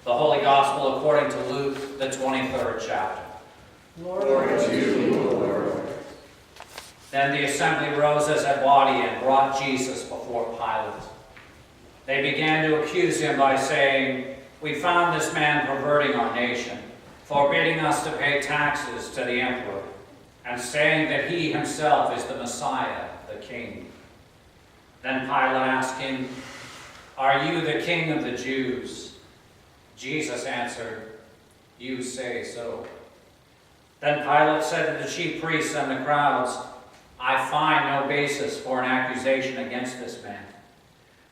The Holy Gospel according to Luke, the 23rd chapter. Glory to you, O Lord. Then the assembly rose as a body and brought Jesus before Pilate. They began to accuse him by saying, "We found this man perverting our nation, forbidding us to pay taxes to the emperor, and saying that he himself is the Messiah, the King." Then Pilate asked him, "Are you the King of the Jews?" Jesus answered, "You say so." Then Pilate said to the chief priests and the crowds, "I find no basis for an accusation against this man."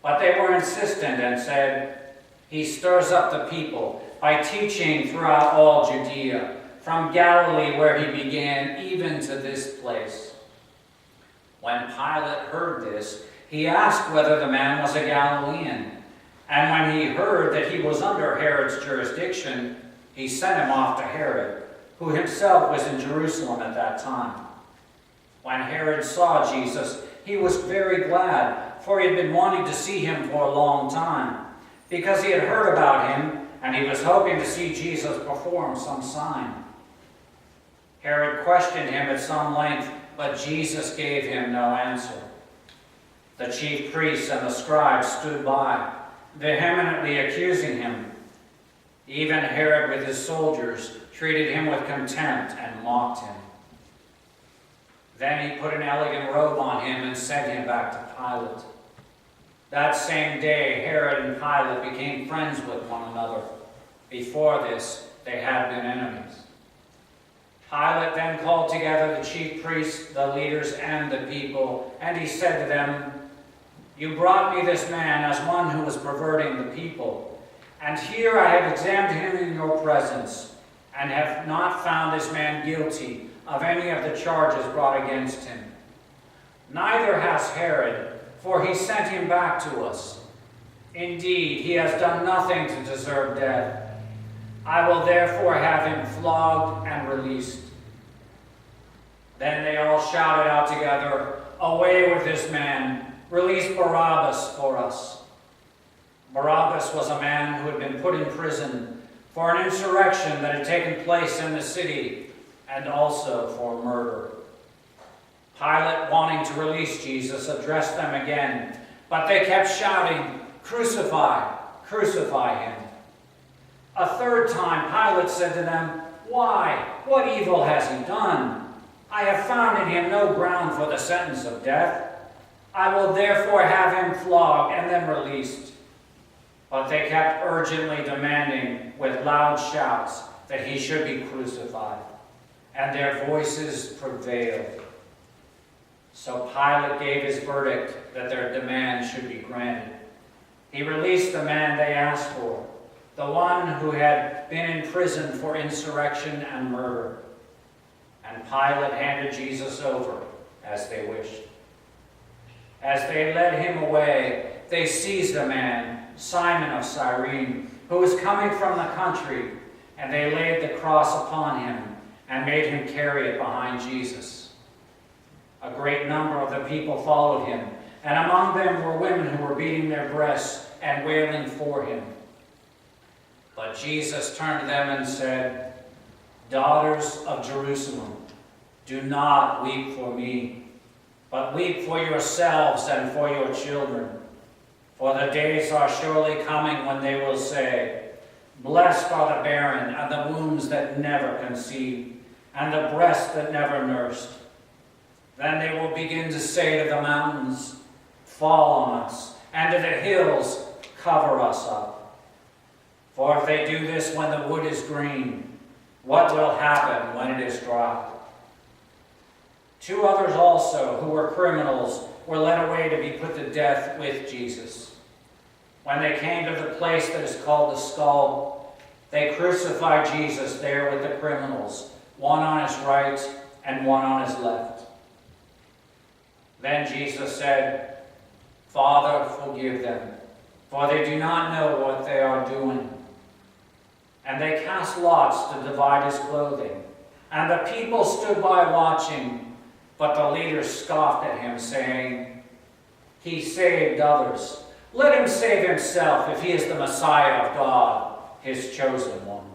But they were insistent and said, "He stirs up the people by teaching throughout all Judea, from Galilee where he began, even to this place." When Pilate heard this, he asked whether the man was a Galilean. And when he heard that he was under Herod's jurisdiction, he sent him off to Herod, who himself was in Jerusalem at that time. When Herod saw Jesus, he was very glad, for he had been wanting to see him for a long time, because he had heard about him, and he was hoping to see Jesus perform some sign. Herod questioned him at some length, but Jesus gave him no answer. The chief priests and the scribes stood by, vehemently accusing him. Even Herod with his soldiers treated him with contempt and mocked him. Then he put an elegant robe on him and sent him back to Pilate. That same day, Herod and Pilate became friends with one another. Before this, they had been enemies. Pilate then called together the chief priests, the leaders, and the people, and he said to them, "You brought me this man as one who was perverting the people. And here I have examined him in your presence, and have not found this man guilty of any of the charges brought against him. Neither has Herod, for he sent him back to us. Indeed, he has done nothing to deserve death. I will therefore have him flogged and released." Then they all shouted out together, "Away with this man! Release Barabbas for us." Barabbas was a man who had been put in prison for an insurrection that had taken place in the city, and also for murder. Pilate, wanting to release Jesus, addressed them again, but they kept shouting, "Crucify! Crucify him!" A third time Pilate said to them, "Why? What evil has he done? I have found in him no ground for the sentence of death. I will therefore have him flogged and then released." But they kept urgently demanding with loud shouts that he should be crucified, and their voices prevailed. So Pilate gave his verdict that their demand should be granted. He released the man they asked for, the one who had been in prison for insurrection and murder. And Pilate handed Jesus over as they wished. As they led him away, they seized a man, Simon of Cyrene, who was coming from the country, and they laid the cross upon him and made him carry it behind Jesus. A great number of the people followed him, and among them were women who were beating their breasts and wailing for him. But Jesus turned to them and said, "Daughters of Jerusalem, do not weep for me, but weep for yourselves and for your children. For the days are surely coming when they will say, 'Blessed are the barren and the wombs that never conceived, and the breasts that never nursed.' Then they will begin to say to the mountains, 'Fall on us,' and to the hills, 'Cover us up.' For if they do this when the wood is green, what will happen when it is dry?" Two others also, who were criminals, were led away to be put to death with Jesus. When they came to the place that is called the Skull, they crucified Jesus there with the criminals, one on his right and one on his left. Then Jesus said, "Father, forgive them, for they do not know what they are doing." And they cast lots to divide his clothing, and the people stood by watching. But the leaders scoffed at him, saying, "He saved others. Let him save himself if he is the Messiah of God. his chosen one.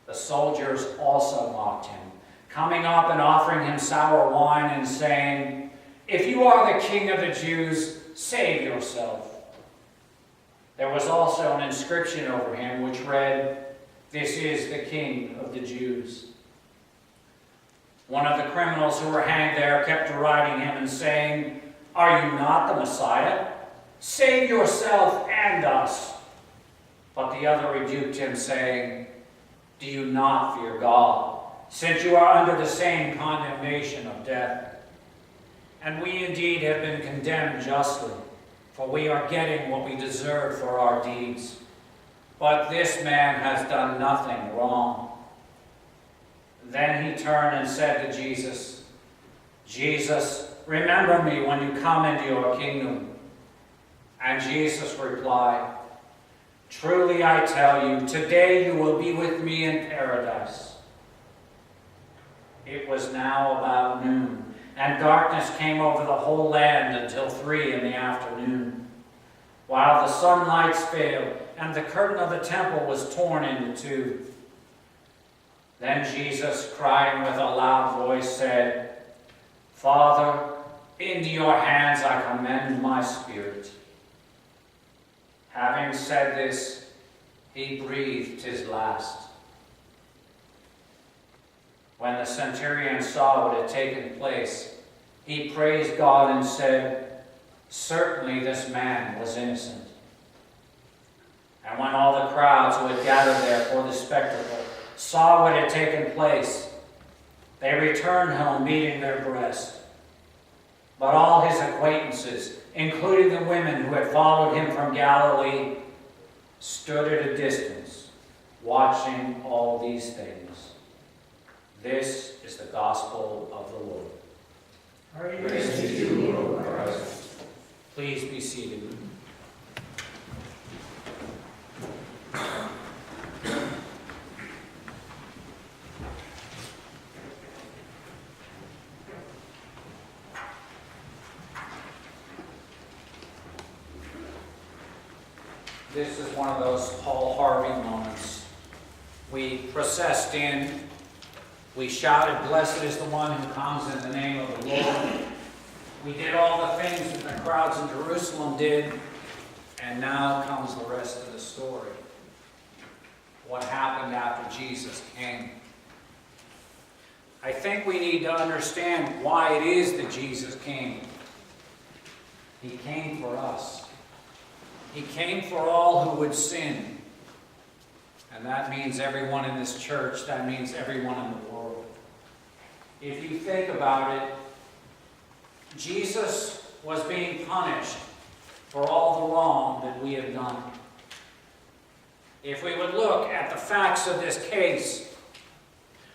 The soldiers also mocked him, coming up and offering him sour wine and saying, "If you are the king of the Jews, save yourself." There was also an inscription over him which read, "This is the King of the Jews." One of the criminals who were hanged there kept deriding him and saying, "Are you not the Messiah? Save yourself and us." But the other rebuked him, saying, "Do you not fear God, since you are under the same condemnation of death? And we indeed have been condemned justly, for we are getting what we deserve for our deeds. But this man has done nothing wrong." Then he turned and said to Jesus, "Jesus, remember me when you come into your kingdom." And Jesus replied, "Truly I tell you, today you will be with me in paradise." It was now about noon, and darkness came over the whole land until 3 p.m, while the sunlights failed, and the curtain of the temple was torn into two. Then Jesus, crying with a loud voice, said, "Father, into your hands I commend my spirit." Having said this, he breathed his last. When the centurion saw what had taken place, he praised God and said, "Certainly this man was innocent." And when all the crowds who had gathered there for the spectacle saw what had taken place, they returned home beating their breast. But all his acquaintances, including the women who had followed him from Galilee, stood at a distance, watching all these things. This is the gospel of the Lord. Praise to you, Lord Christ. Please be seated. This is one of those Paul Harvey moments. We processed in, we shouted, "Blessed is the one who comes in the name of the Lord." We did all the things that the crowds in Jerusalem did, and now comes the rest of the story. What happened after Jesus came? I think we need to understand why it is that Jesus came. He came for us. He came for all who would sin. And that means everyone in this church. That means everyone in the world. If you think about it, Jesus was being punished for all the wrong that we have done. If we would look at the facts of this case,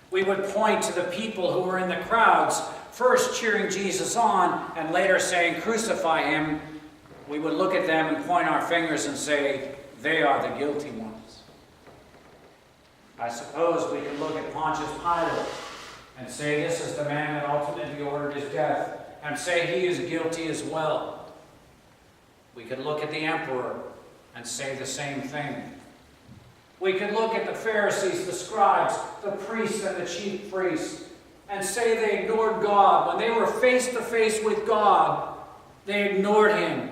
we would point to the people who were in the crowds, first cheering Jesus on and later saying, "Crucify him." We would look at them and point our fingers and say, they are the guilty ones. I suppose we could look at Pontius Pilate and say, this is the man that ultimately ordered his death, and say he is guilty as well. We could look at the emperor and say the same thing. We could look at the Pharisees, the scribes, the priests, and the chief priests, and say they ignored God. When they were face to face with God, they ignored him.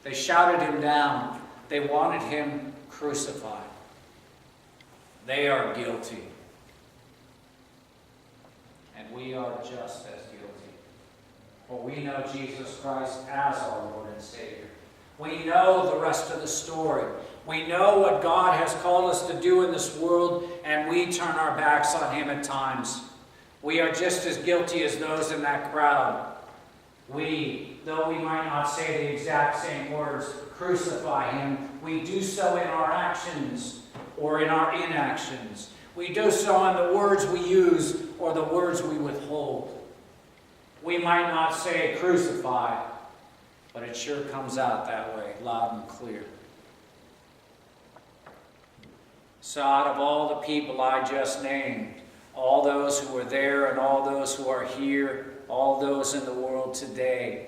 They shouted him down. They wanted him crucified. They are guilty. And we are just as guilty. For we know Jesus Christ as our Lord and Savior. We know the rest of the story. We know what God has called us to do in this world, and we turn our backs on him at times. We are just as guilty as those in that crowd. We, though we might not say the exact same words, crucify him, we do so in our actions or in our inactions. We do so in the words we use or the words we withhold. We might not say crucify, but it sure comes out that way, loud and clear. So out of all the people I just named, all those who were there and all those who are here, all those in the world today,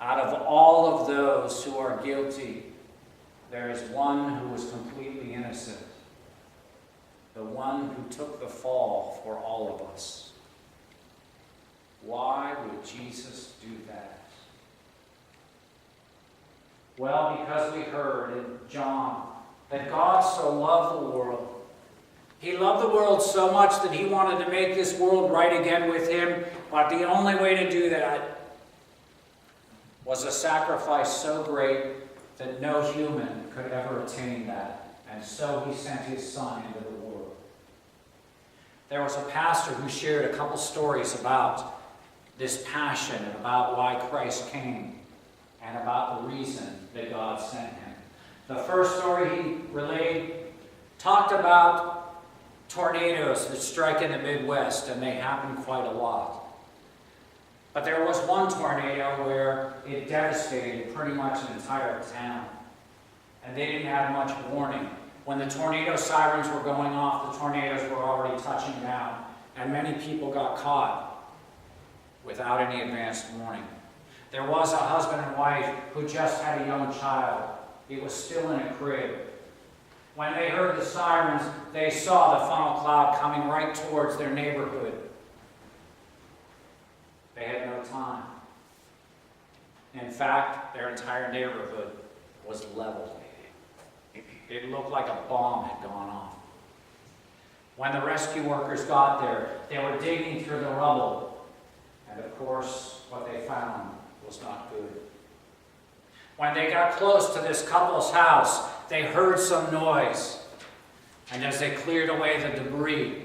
out of all of those who are guilty, there is one who is completely innocent. fall for all of us. Why would Jesus do that? Well, because we heard in John that God so loved the world. He loved the world so much that he wanted to make this world right again with him, but the only way to do that was a sacrifice so great that no human could ever attain that. And so he sent his Son into the world. There was a pastor who shared a couple stories about this passion and about why Christ came and about the reason that God sent him. The first story he relayed talked about tornadoes that strike in the Midwest, and they happen quite a lot. But there was one tornado where it devastated pretty much an entire town. And they didn't have much warning. When the tornado sirens were going off, the tornadoes were already touching down, and many people got caught without any advanced warning. There was a husband and wife who just had a young child. It was still in a crib. When they heard the sirens, they saw the funnel cloud coming right towards their neighborhood. They had no time. In fact, their entire neighborhood was leveled. It looked like a bomb had gone off. When the rescue workers got there, they were digging through the rubble. And of course, what they found was not good. When they got close to this couple's house, they heard some noise. And as they cleared away the debris,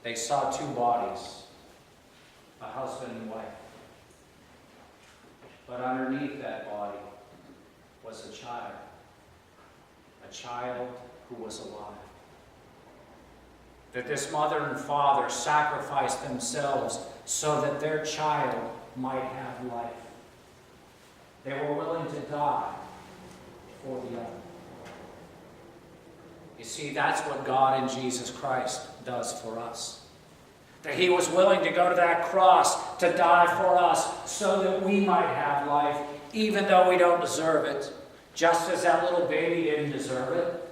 they saw two bodies, a husband and wife. But underneath that body was a child who was alive. That this mother and father sacrificed themselves so that their child might have life. They were willing to die for the other. You see, that's what God in Jesus Christ does for us. That he was willing to go to that cross to die for us so that we might have life, even though we don't deserve it. Just as that little baby didn't deserve it.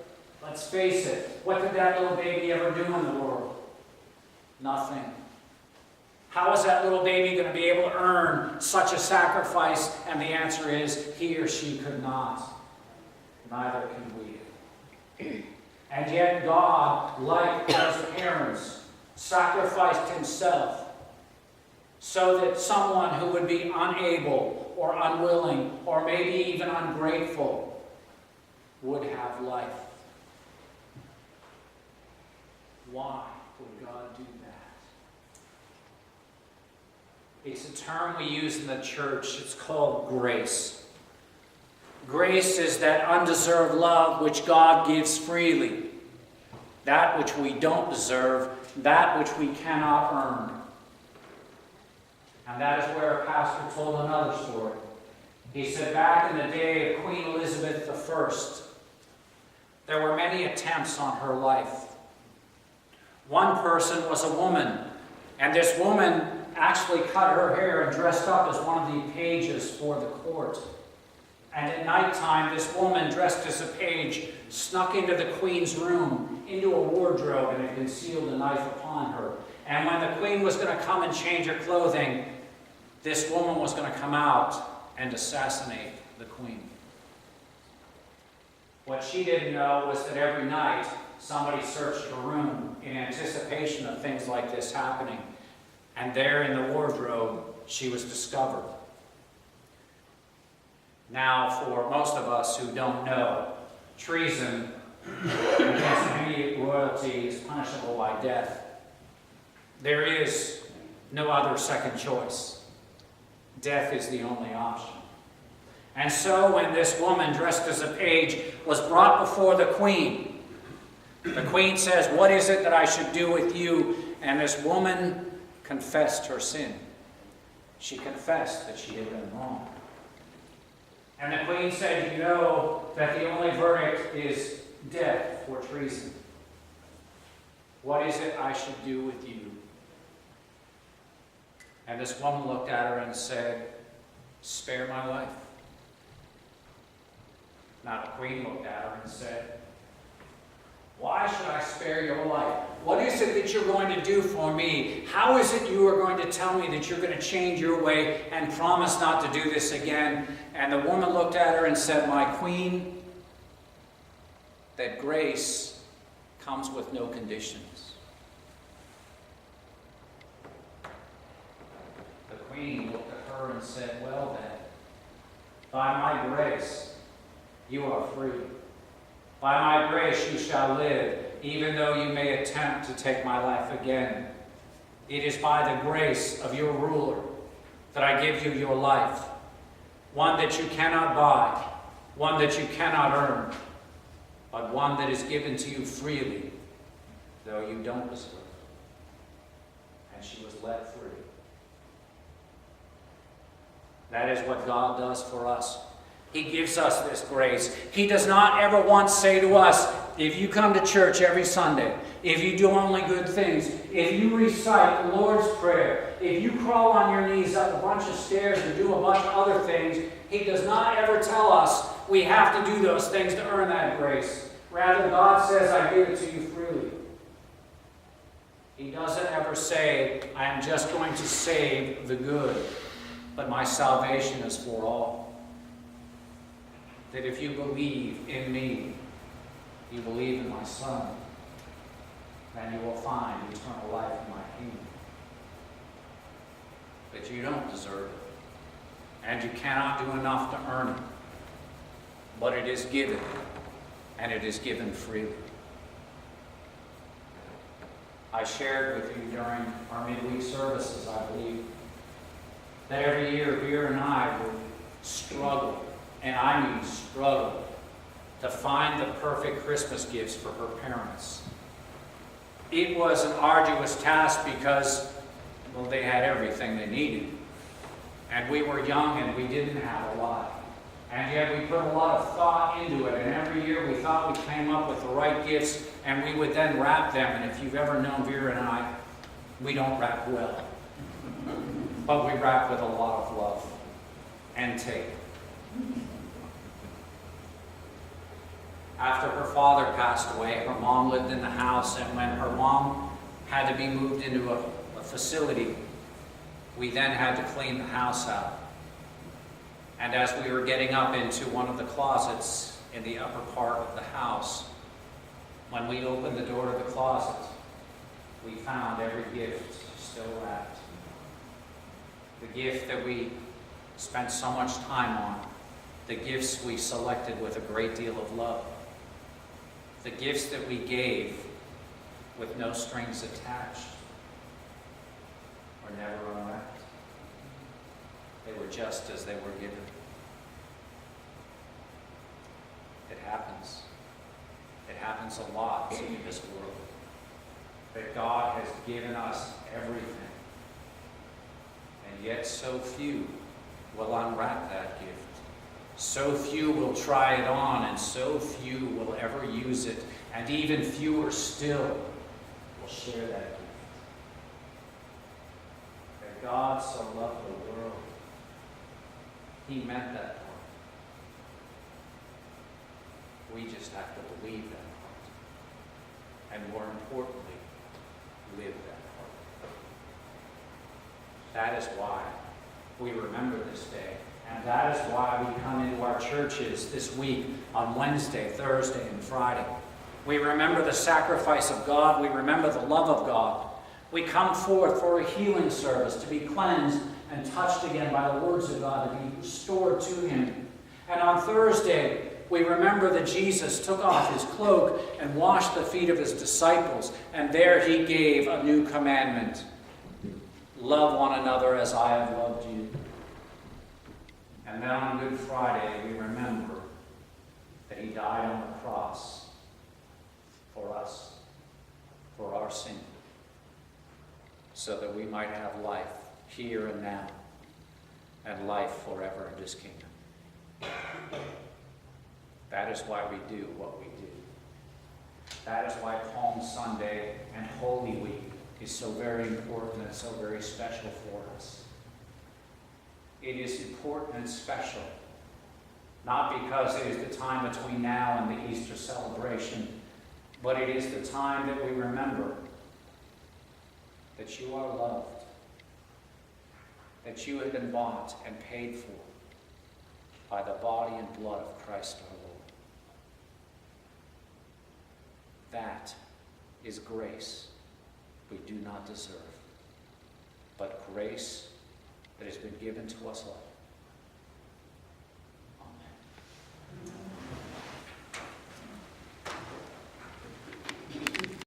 Let's face it, what did that little baby ever do in the world? Nothing. How is that little baby going to be able to earn such a sacrifice? And the answer is, he or she could not. Neither can we. And yet God, like those parents, sacrificed himself so that someone who would be unable or unwilling or maybe even ungrateful would have life. Why would God do that? It's a term we use in the church. It's called grace. Grace is that undeserved love which God gives freely. That which we don't deserve, that which we cannot earn. And that is where a pastor told another story. He said back in the day of Queen Elizabeth I, there were many attempts on her life. One person was a woman, and this woman actually cut her hair and dressed up as one of the pages for the court. And at nighttime, this woman, dressed as a page, snuck into the queen's room, into a wardrobe, and had concealed a knife upon her. And when the queen was going to come and change her clothing, this woman was going to come out and assassinate the queen. What she didn't know was that every night, somebody searched her room in anticipation of things like this happening. And there in the wardrobe, she was discovered. Now, for most of us who don't know, treason against any royalty is punishable by death. There is no other second choice. Death is the only option. And so when this woman, dressed as a page, was brought before the queen says, "What is it that I should do with you?" And this woman confessed her sin. She confessed that she had done wrong. And the queen said, "You know that the only verdict is death for treason. What is it I should do with you?" And this woman looked at her and said, "Spare my life." Now the queen looked at her and said, "Why should I spare your life?" What is it that you're going to do for me? How is it you are going to tell me that you're going to change your way and promise not to do this again? And the woman looked at her and said, my queen, that grace comes with no conditions. The queen looked at her and said, well then, by my grace, you are free. By my grace you shall live, even though you may attempt to take my life again. It is by the grace of your ruler that I give you your life, one that you cannot buy, one that you cannot earn, but one that is given to you freely, though you don't deserve it. And she was let free. That is what God does for us. He gives us this grace. He does not ever once say to us, if you come to church every Sunday, if you do only good things, if you recite the Lord's Prayer, if you crawl on your knees up a bunch of stairs and do a bunch of other things, He does not ever tell us we have to do those things to earn that grace. Rather, God says, I give it to you freely. He doesn't ever say, I am just going to save the good, but my salvation is for all. That if you believe in me, you believe in my Son, then you will find eternal life in my kingdom. But you don't deserve it, and you cannot do enough to earn it. But it is given, and it is given freely. I shared with you during our midweek services, I believe, that every year Vera and I would struggle, and I mean struggle, to find the perfect Christmas gifts for her parents. It was an arduous task because, well, they had everything they needed. And we were young and we didn't have a lot. And yet we put a lot of thought into it. And every year we thought we came up with the right gifts and we would then wrap them. And if you've ever known Vera and I, we don't wrap well. But we wrap with a lot of love and tape. After her father passed away, her mom lived in the house, and when her mom had to be moved into a facility, we then had to clean the house out. And as we were getting up into one of the closets in the upper part of the house, when we opened the door to the closet, we found every gift still wrapped. The gift that we spent so much time on, the gifts we selected with a great deal of love, the gifts that we gave with no strings attached were never unwrapped. They were just as they were given. It happens. It happens a lot in this world. That God has given us everything. And yet so few will unwrap that gift. So few will try it on, and so few will ever use it, and even fewer still will share that gift. That God so loved the world, He meant that part. We just have to believe that part. And more importantly, live that part. That is why we remember this day. And that is why we come into our churches this week on Wednesday, Thursday, and Friday. We remember the sacrifice of God. We remember the love of God. We come forth for a healing service to be cleansed and touched again by the words of God, to be restored to Him. And on Thursday, we remember that Jesus took off His cloak and washed the feet of His disciples. And there He gave a new commandment. Love one another as I have loved you. And then on Good Friday, we remember that He died on the cross for us, for our sin, so that we might have life here and now, and life forever in His kingdom. That is why we do what we do. That is why Palm Sunday and Holy Week is so very important and so very special for us. It is important and special, not because it is the time between now and the Easter celebration, but it is the time that we remember that you are loved, that you have been bought and paid for by the body and blood of Christ our Lord. That is grace we do not deserve, but grace that has been given to us all.